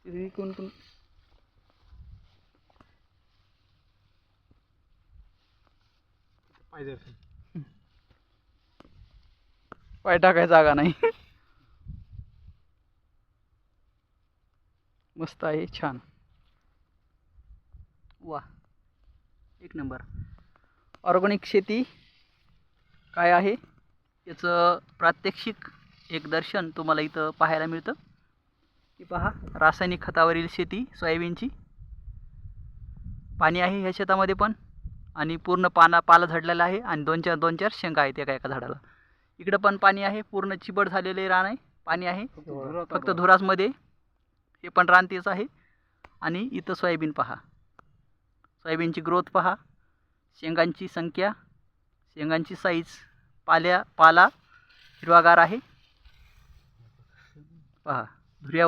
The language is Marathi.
कोण कोण पाहिजे पाय टाकाय जागा नाही. मस्त आहे, छान. वा, एक नंबर. ऑर्गॅनिक शेती काय आहे याचं प्रात्यक्षिक एक दर्शन तुम्हाला इथं पाहायला मिळतं. की पहा, रासायनिक खतावरील शेती सोयाबीनची. पाणी आहे ह्या शेतामध्ये पण, आणि पूर्ण पाला झडलेला आहे, आणि दोन चार शेंगा आहेत एका एका झाडाला. इकडं पण पाणी आहे, पूर्ण चिबड झालेले रान आहे, पाणी आहे फक्त धुरासमध्ये. हे पण रान तेच आहे. आणि इथं सोयाबीन पहा, सोयाबीनची ग्रोथ पहा, शेंगांची संख्या, शेंगांची साईज, पाला हिरवागार आहे पहा. धुऱ्या